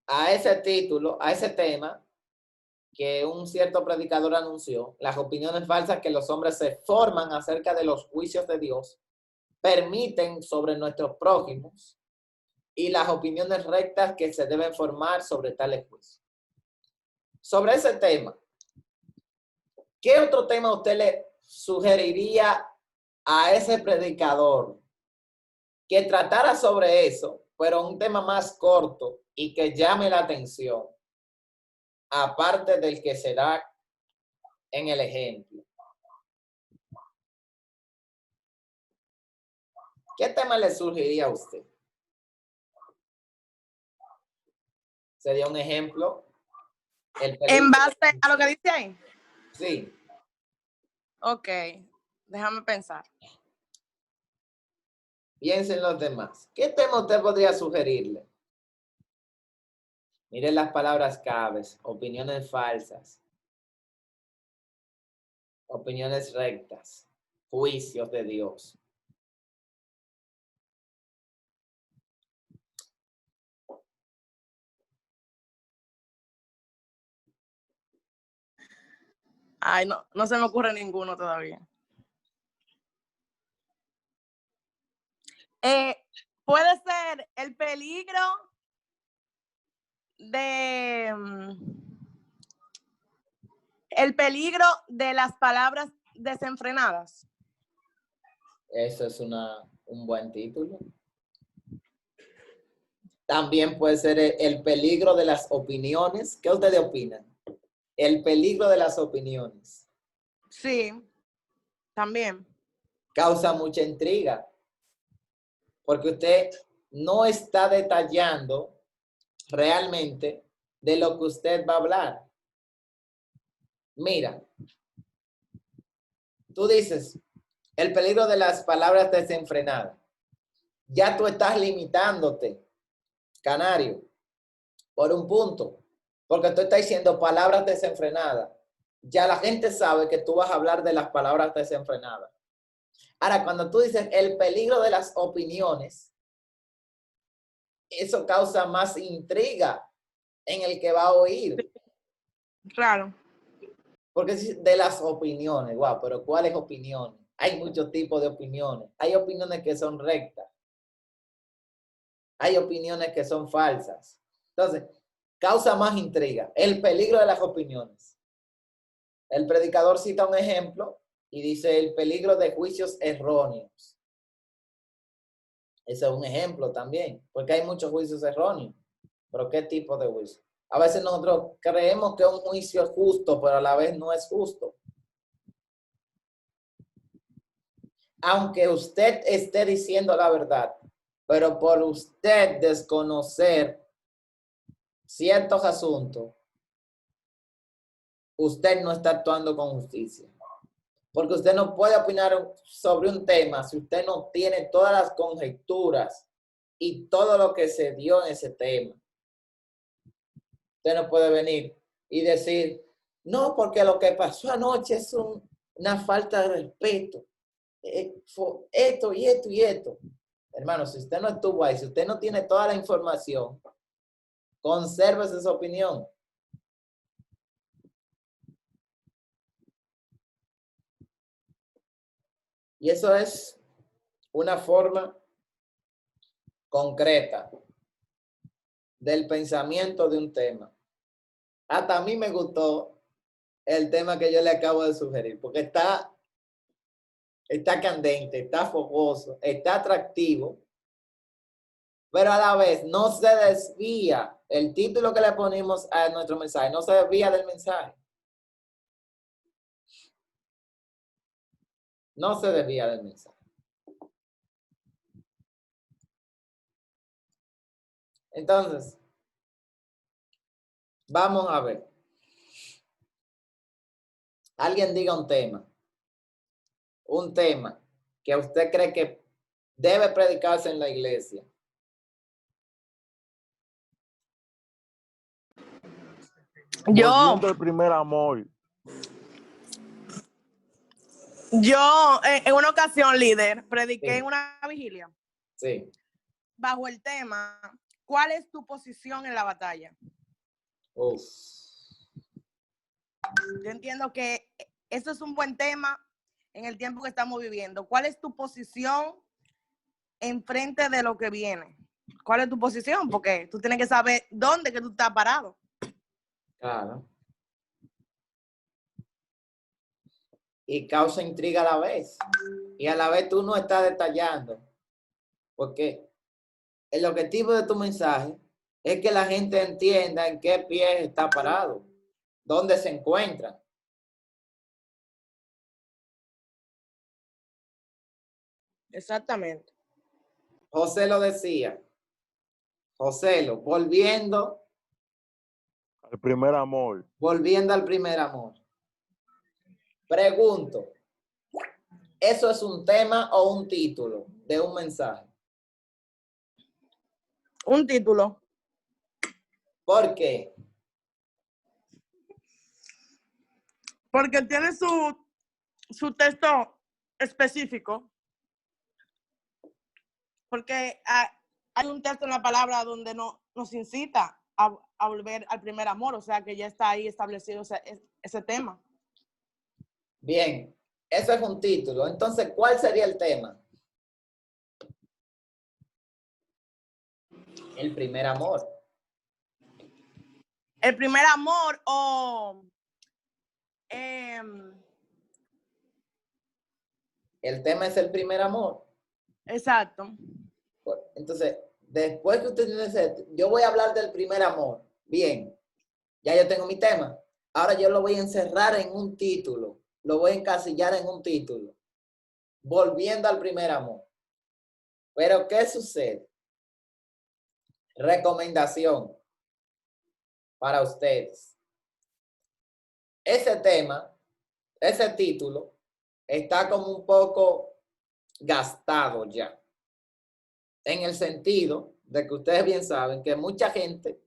a ese título, a ese tema que un cierto predicador anunció, las opiniones falsas que los hombres se forman acerca de los juicios de Dios, permiten sobre nuestros prójimos y las opiniones rectas que se deben formar sobre tales juicios. Sobre ese tema, ¿qué otro tema usted le sugeriría a ese predicador que tratara sobre eso, pero un tema más corto y que llame la atención, aparte del que se da en el ejemplo? ¿Qué tema le surgiría a usted? ¿Sería un ejemplo? En base a lo que dice ahí. Sí. Ok, déjame pensar. Piensen los demás. ¿Qué tema usted podría sugerirle? Miren las palabras claves, opiniones falsas, opiniones rectas, juicios de Dios. Ay, no se me ocurre ninguno todavía. Puede ser el peligro de las palabras desenfrenadas. Eso es un buen título. También puede ser el peligro de las opiniones. ¿Qué ustedes opinan? El peligro de las opiniones. Sí, también. Causa mucha intriga, porque usted no está detallando realmente de lo que usted va a hablar. Mira, tú dices, el peligro de las palabras desenfrenadas. Ya tú estás limitándote, Canario, por un punto, porque tú estás diciendo palabras desenfrenadas. Ya la gente sabe que tú vas a hablar de las palabras desenfrenadas. Ahora, cuando tú dices el peligro de las opiniones, eso causa más intriga en el que va a oír. Claro. Porque de las opiniones, wow, pero ¿cuáles opiniones? Hay muchos tipos de opiniones. Hay opiniones que son rectas. Hay opiniones que son falsas. Entonces, causa más intriga. El peligro de las opiniones. El predicador cita un ejemplo y dice el peligro de juicios erróneos. Ese es un ejemplo también, porque hay muchos juicios erróneos. ¿Pero qué tipo de juicio? A veces nosotros creemos que un juicio es justo, pero a la vez no es justo. Aunque usted esté diciendo la verdad, pero por usted desconocer ciertos asuntos, usted no está actuando con justicia. Porque usted no puede opinar sobre un tema si usted no tiene todas las conjeturas y todo lo que se dio en ese tema. Usted no puede venir y decir, no, porque lo que pasó anoche es una falta de respeto. Esto y esto y esto. Hermano, si usted no estuvo ahí, si usted no tiene toda la información, consérvese su opinión. Y eso es una forma concreta del pensamiento de un tema. Hasta a mí me gustó el tema que yo le acabo de sugerir, porque está candente, está fogoso, está atractivo, pero a la vez no se desvía. El título que le ponemos a nuestro mensaje no se desvía del mensaje. No se desvía del mensaje. Entonces, vamos a ver. Alguien diga un tema que usted cree que debe predicarse en la iglesia. Volviendo al primer amor. Yo en una ocasión, líder, prediqué Sí. en una vigilia Sí. bajo el tema, ¿cuál es tu posición en la batalla? Uf. Yo entiendo que eso es un buen tema en el tiempo que estamos viviendo. ¿Cuál es tu posición enfrente de lo que viene. ¿Cuál es tu posición? Porque tú tienes que saber dónde que tú estás parado. Claro. Y causa intriga a la vez. Y a la vez tú no estás detallando. Porque el objetivo de tu mensaje es que la gente entienda en qué pie está parado, dónde se encuentra. Exactamente. José lo decía. José lo, volviendo El primer amor. al primer amor. Pregunto, ¿eso es un tema o un título de un mensaje? Un título. ¿Por qué? Porque tiene su texto específico. Porque hay un texto en la palabra donde nos incita a volver al primer amor. O sea, que ya está ahí establecido ese tema. Bien, eso es un título. Entonces, ¿cuál sería el tema? El primer amor. El primer amor o... El tema es el primer amor. exacto. Entonces, después que usted dice, yo voy a hablar del primer amor. Bien, ya yo tengo mi tema. Ahora yo lo voy a encerrar en un título. Lo voy a encasillar en un título. Volviendo al primer amor. Pero, ¿qué sucede? Recomendación para ustedes. Ese tema, ese título, está como un poco gastado ya. En el sentido de que ustedes bien saben que mucha gente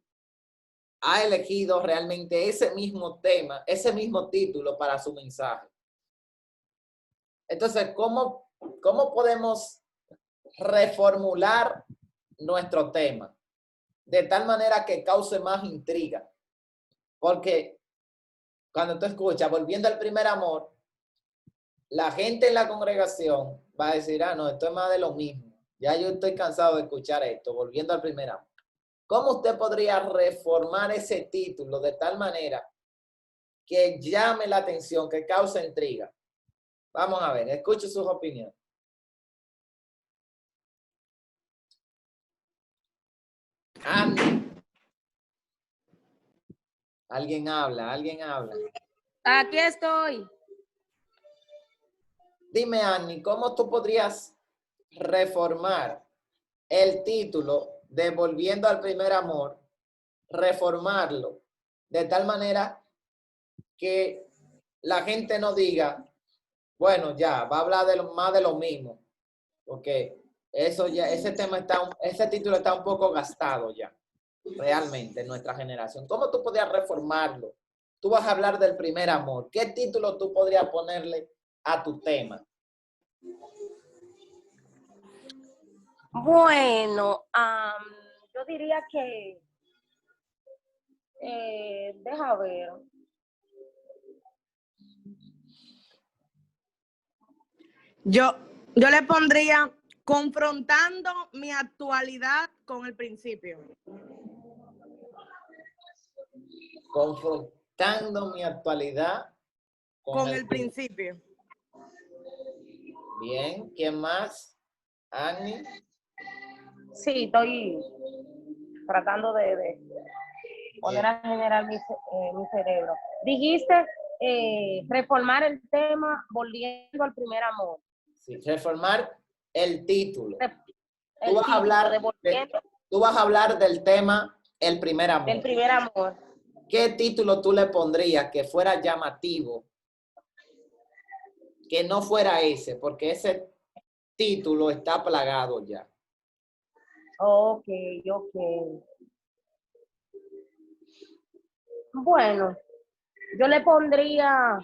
ha elegido realmente ese mismo tema, ese mismo título para su mensaje. Entonces, ¿cómo podemos reformular nuestro tema de tal manera que cause más intriga? Porque cuando tú escuchas, volviendo al primer amor, la gente en la congregación va a decir, no, esto es más de lo mismo. Ya yo estoy cansado de escuchar esto, volviendo al primer amor. ¿Cómo usted podría reformar ese título de tal manera que llame la atención, que cause intriga? Vamos a ver, escuche sus opiniones. Andy. Alguien habla, alguien habla. Aquí estoy. Dime, Annie, ¿cómo tú podrías reformar el título de Volviendo al primer amor? Reformarlo de tal manera que la gente no diga, bueno, ya, va a hablar más de lo mismo, porque eso ya, ese título está un poco gastado ya, realmente, en nuestra generación. ¿Cómo tú podrías reformarlo? Tú vas a hablar del primer amor. ¿Qué título tú podrías ponerle a tu tema? Bueno, yo diría que, deja ver. Yo le pondría confrontando mi actualidad con el principio. Confrontando mi actualidad Con el principio. Bien, ¿quién más? Annie. Sí, estoy tratando de poner a generar mi cerebro. Dijiste reformar el tema volviendo al primer amor. Sí, reformar el título. Tú vas a hablar del tema el primer amor. El primer amor. ¿Qué título tú le pondrías que fuera llamativo? Que no fuera ese, porque ese título está plagado ya. Ok. Bueno, yo le pondría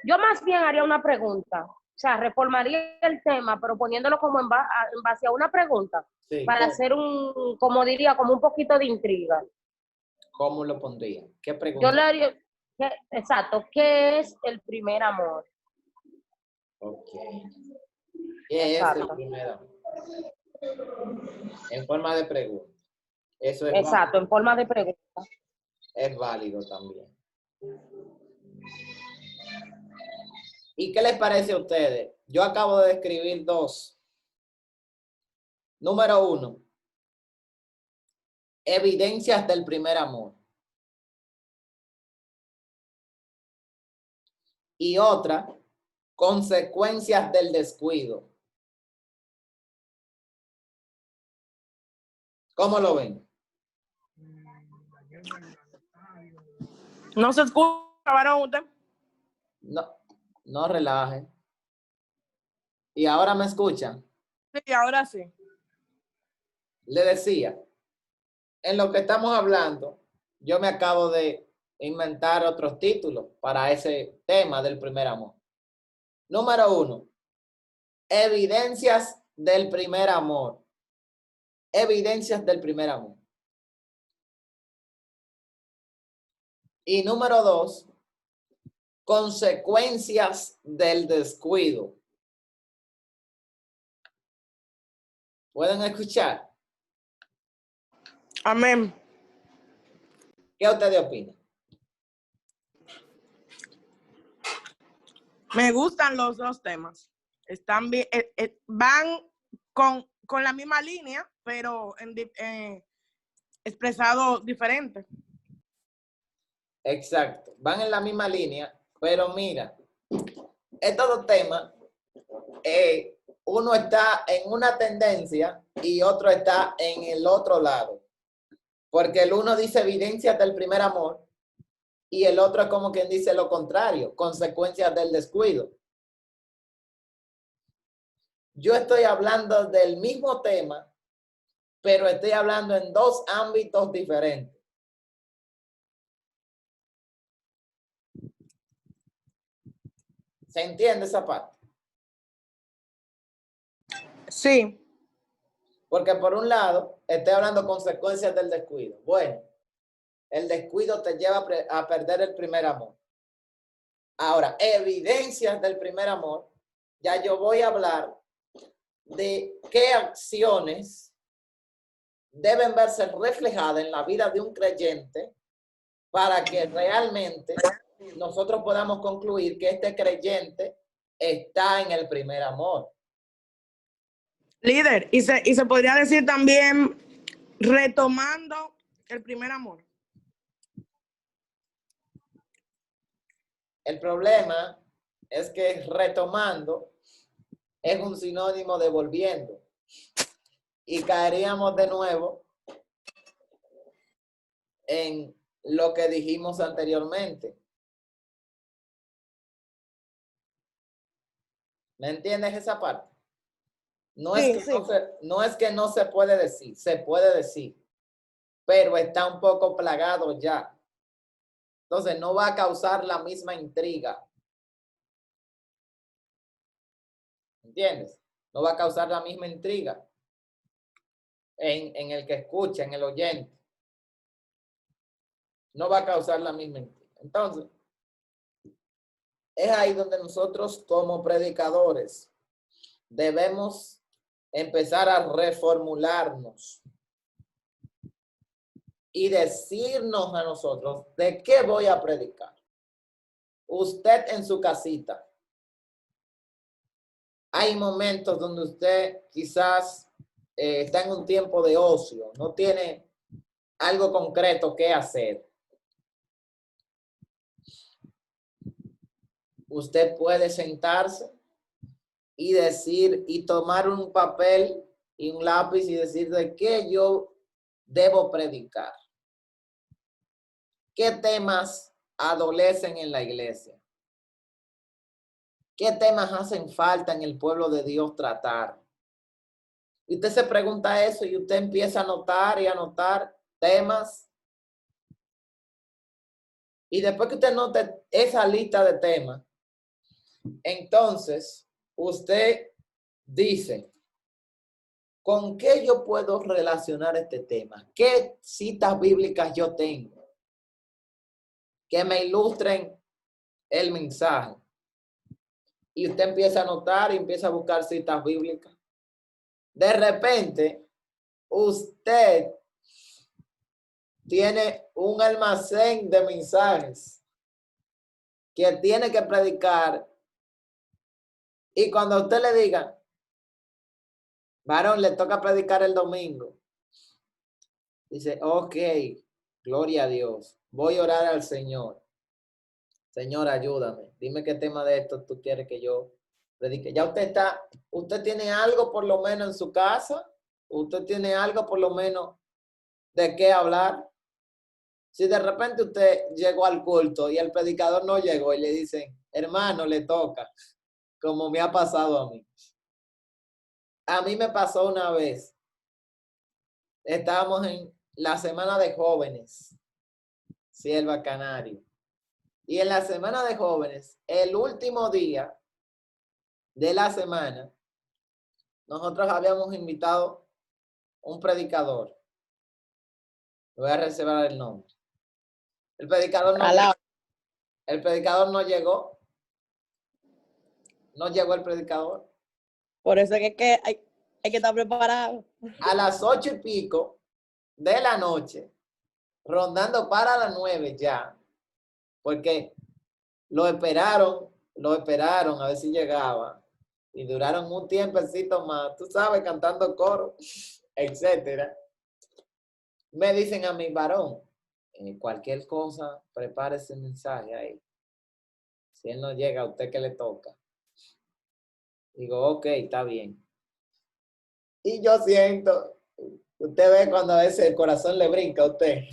yo más bien haría una pregunta. O sea, reformaría el tema, pero poniéndolo como en base a una pregunta. Sí, para hacer como diría, como un poquito de intriga. ¿Cómo lo pondría? ¿Qué pregunta? Exacto, ¿qué es el primer amor? Ok. ¿Qué es el Exacto. primer amor? En forma de pregunta. Eso es Exacto, válido. en forma de pregunta. Es válido también. ¿Y qué les parece a ustedes? Yo acabo de escribir dos. Número 1. Evidencias del primer amor. Y otra, consecuencias del descuido. ¿Cómo lo ven? No se escucha, varón, usted. No, no relaje. ¿Y ahora me escuchan? Sí, ahora sí. Le decía, en lo que estamos hablando, yo me acabo de inventar otros títulos para ese tema del primer amor. Número 1, evidencias del primer amor. Evidencias del primer amor. Y número 2, consecuencias del descuido. ¿Pueden escuchar? Amén. ¿Qué ustedes opinan? Me gustan los dos temas. Están bien, van con la misma línea, pero expresado diferente. Exacto, van en la misma línea, pero mira, estos dos temas, uno está en una tendencia y otro está en el otro lado. Porque el uno dice evidencias del primer amor y el otro es como quien dice lo contrario, consecuencias del descuido. Yo estoy hablando del mismo tema, pero estoy hablando en dos ámbitos diferentes. ¿Se entiende esa parte? Sí. Porque por un lado, estoy hablando consecuencias del descuido. Bueno, el descuido te lleva a perder el primer amor. Ahora, evidencias del primer amor, ya yo voy a hablar de qué acciones deben verse reflejadas en la vida de un creyente para que realmente nosotros podamos concluir que este creyente está en el primer amor. Líder, y se podría decir también retomando el primer amor. El problema es que retomando es un sinónimo de volviendo. Y caeríamos de nuevo en lo que dijimos anteriormente. ¿Me entiendes esa parte? No es que no es que no se puede decir, se puede decir, pero está un poco plagado ya. Entonces no va a causar la misma intriga. ¿Entiendes? No va a causar la misma intriga en el que escucha, en el oyente. No va a causar la misma intriga. Entonces, es ahí donde nosotros como predicadores debemos empezar a reformularnos y decirnos a nosotros de qué voy a predicar. Usted en su casita. Hay momentos donde usted quizás está en un tiempo de ocio, no tiene algo concreto que hacer. Usted puede sentarse y decir y tomar un papel y un lápiz y decir de qué yo debo predicar. ¿Qué temas adolecen en la iglesia? ¿Qué temas hacen falta en el pueblo de Dios tratar? Y usted se pregunta eso y usted empieza a anotar y anotar temas. Y después que usted note esa lista de temas, entonces usted dice, ¿con qué yo puedo relacionar este tema? ¿Qué citas bíblicas yo tengo? que me ilustren el mensaje. Y usted empieza a anotar y empieza a buscar citas bíblicas. De repente, usted tiene un almacén de mensajes que tiene que predicar. Y cuando a usted le diga, varón, le toca predicar el domingo, dice, ok, gloria a Dios, voy a orar al Señor. Señor, ayúdame. Dime qué tema de esto tú quieres que yo predique. Ya usted tiene algo por lo menos en su casa, usted tiene algo por lo menos de qué hablar. Si de repente usted llegó al culto y el predicador no llegó y le dicen, hermano, le toca, como me ha pasado a mí. A mí me pasó una vez. Estábamos en la semana de jóvenes, Sierva Canario. Y en la semana de jóvenes, el último día de la semana, nosotros habíamos invitado un predicador. Voy a reservar el nombre. El predicador no llegó. No llegó el predicador. Por eso es que hay que estar preparado. A las 8:00 de la noche, rondando para las 9 ya, porque lo esperaron a ver si llegaba, y duraron un tiempecito más, tú sabes, cantando coro, etcétera. Me dicen a mi varón, cualquier cosa, prepare ese mensaje ahí. Si él no llega, a usted que le toca. Digo, ok, está bien. Y yo siento, usted ve cuando a veces el corazón le brinca a usted.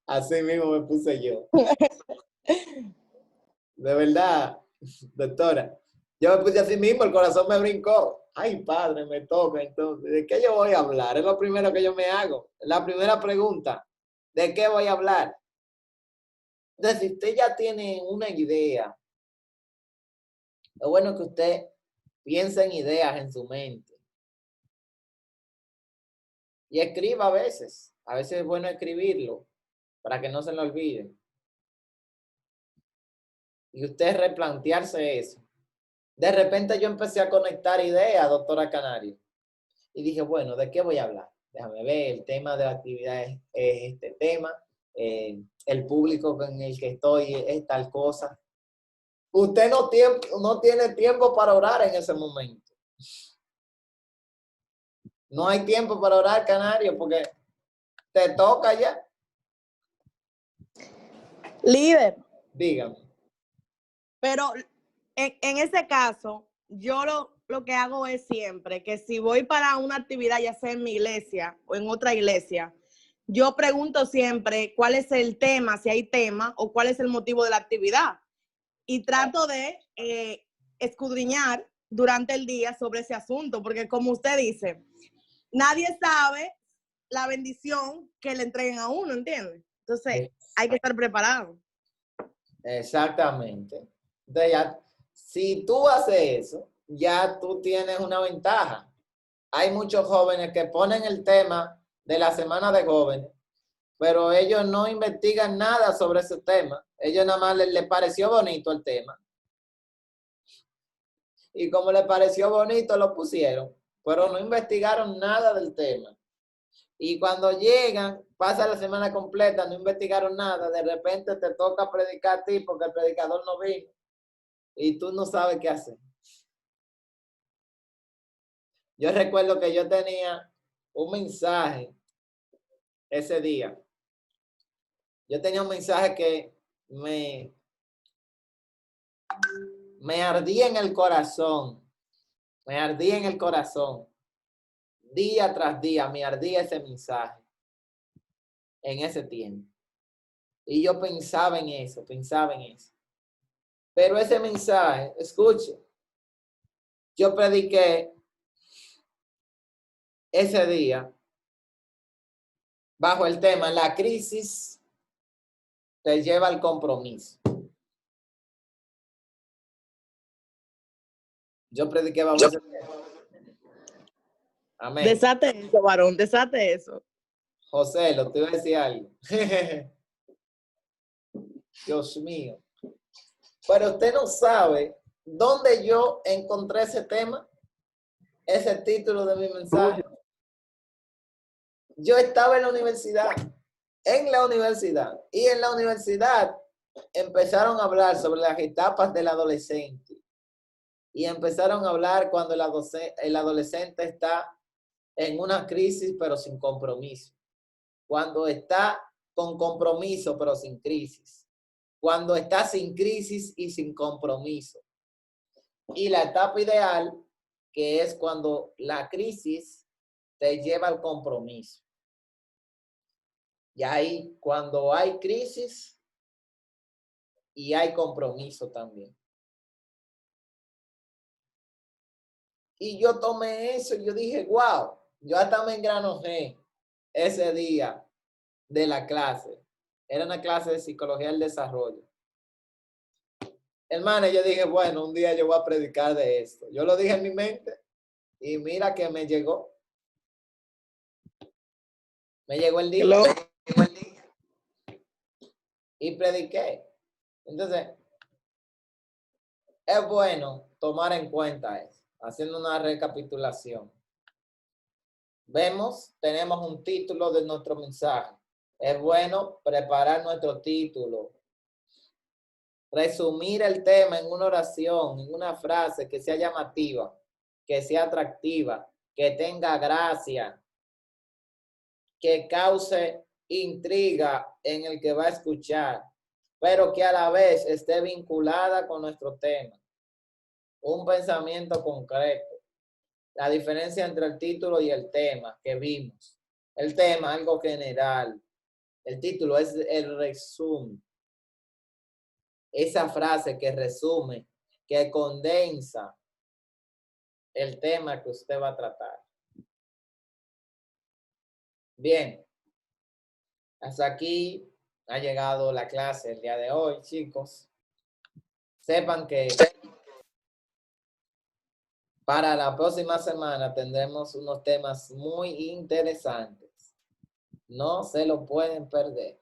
Así mismo me puse yo. De verdad, doctora. Yo me puse así mismo, el corazón me brincó. Ay, padre, me toca entonces. ¿De qué yo voy a hablar? Es lo primero que yo me hago. La primera pregunta, ¿de qué voy a hablar? Entonces, si usted ya tiene una idea, es bueno que usted piense en ideas en su mente. Y escriba a veces. A veces es bueno escribirlo para que no se lo olvide. Y usted replantearse eso. De repente yo empecé a conectar ideas, doctora Canario. Y dije, bueno, ¿de qué voy a hablar? Déjame ver, el tema de la actividad es este tema. El público con el que estoy es tal cosa. Usted no tiene tiempo para orar en ese momento. No hay tiempo para orar, Canario, porque te toca ya. Líder, Dígame. pero en ese caso, yo lo que hago es siempre que si voy para una actividad, ya sea en mi iglesia o en otra iglesia, yo pregunto siempre cuál es el tema, si hay tema, o cuál es el motivo de la actividad. Y trato de escudriñar durante el día sobre ese asunto, porque como usted dice, nadie sabe la bendición que le entreguen a uno, ¿entiende? Entonces, hay que estar preparado. Exactamente. Entonces ya, si tú haces eso, ya tú tienes una ventaja. Hay muchos jóvenes que ponen el tema de la semana de jóvenes, pero ellos no investigan nada sobre ese tema. Ellos nada más les pareció bonito el tema. Y como les pareció bonito, lo pusieron, pero no investigaron nada del tema. Y cuando llegan, pasa la semana completa, no investigaron nada, de repente te toca predicar a ti porque el predicador no vino y tú no sabes qué hacer. Yo recuerdo que yo tenía un mensaje ese día. Yo tenía un mensaje que me ardía en el corazón. Me ardía en el corazón. Día tras día me ardía ese mensaje en ese tiempo. Y yo pensaba en eso. Pero ese mensaje, escuche, yo prediqué ese día bajo el tema, la crisis te lleva al compromiso. Yo prediqué bajo ese tema. Amén. Desate eso, varón, desate eso. José, lo te iba a decir algo. Dios mío. Pero usted no sabe dónde yo encontré ese tema, ese título de mi mensaje. Yo estaba en la universidad, y en la universidad empezaron a hablar sobre las etapas del adolescente y empezaron a hablar cuando el adolescente está en una crisis pero sin compromiso, cuando está con compromiso pero sin crisis, cuando está sin crisis y sin compromiso, y la etapa ideal, que es cuando la crisis te lleva al compromiso. Y ahí, cuando hay crisis y hay compromiso también. Y yo tomé eso y yo dije, wow, yo hasta me engranojé ese día de la clase. Era una clase de psicología del desarrollo. Hermano, yo dije, bueno, un día yo voy a predicar de esto. Yo lo dije en mi mente y mira que me llegó. Me llegó el día. Y prediqué. Entonces, es bueno tomar en cuenta eso, haciendo una recapitulación. Vemos, tenemos un título de nuestro mensaje. Es bueno preparar nuestro título. Resumir el tema en una oración, en una frase que sea llamativa, que sea atractiva, que tenga gracia, que cause intriga en el que va a escuchar, pero que a la vez esté vinculada con nuestro tema. Un pensamiento concreto. La diferencia entre el título y el tema que vimos. El tema, algo general. El título es el resumen. Esa frase que resume, que condensa el tema que usted va a tratar. Bien. Hasta aquí ha llegado la clase el día de hoy, chicos. Sepan que para la próxima semana tendremos unos temas muy interesantes. No se lo pueden perder.